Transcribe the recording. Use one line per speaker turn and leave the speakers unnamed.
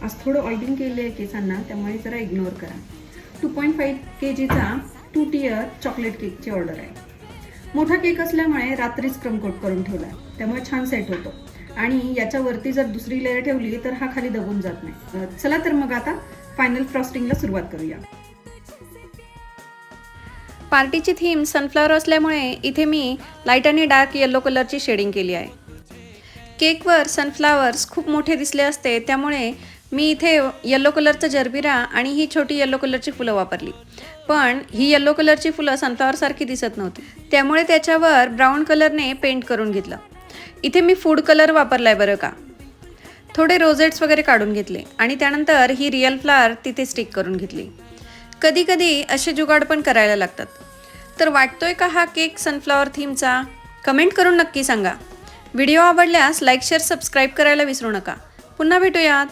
आज थोडं ऑइलिंग केलं आहे केसांना, त्यामुळे जरा इग्नोर करा. 2.5 kgचा 2 tier चॉकलेट केकची ऑर्डर आहे. मोठा केक असल्यामुळे रात्रीच क्रम कोट करून ठेवला आहे, त्यामुळे छान सेट होतो. आणि याच्यावरती जर दुसरी लेअर ठेवली तर हा खाली दबून जात नाही. चला तर मग आता फायनल फ्रॉस्टिंगला सुरुवात करूया.
पार्टीची थीम सनफ्लॉवर असल्यामुळे इथे मी लाईट आणि डार्क येलो कलरची शेडिंग केली आहे. केकवर सनफ्लॉवर्स खूप मोठे दिसले असते, त्यामुळे मी इथे येलो कलरचं जरबिरा आणि ही छोटी येलो कलरची फुलं वापरली. पण ही येलो कलरची फुलं सनफ्लॉवरसारखी दिसत नव्हती, त्यामुळे त्याच्यावर ब्राऊन कलरने पेंट करून घेतलं. इथे मी फूड कलर वापरला आहे बरं का. थोडे रोजेट्स वगैरे काढून घेतले आणि त्यानंतर ही रिअल फ्लावर तिथे स्टिक करून घेतली. कधी कधी असे जुगाड पण करायला लागतात. तर वाटतोय का हा केक सनफ्लॉवर थीमचा? कमेंट करून नक्की सांगा. व्हिडिओ आवडल्यास लाईक शेअर सबस्क्राईब करायला विसरू नका. पुन्हा भेटूयात.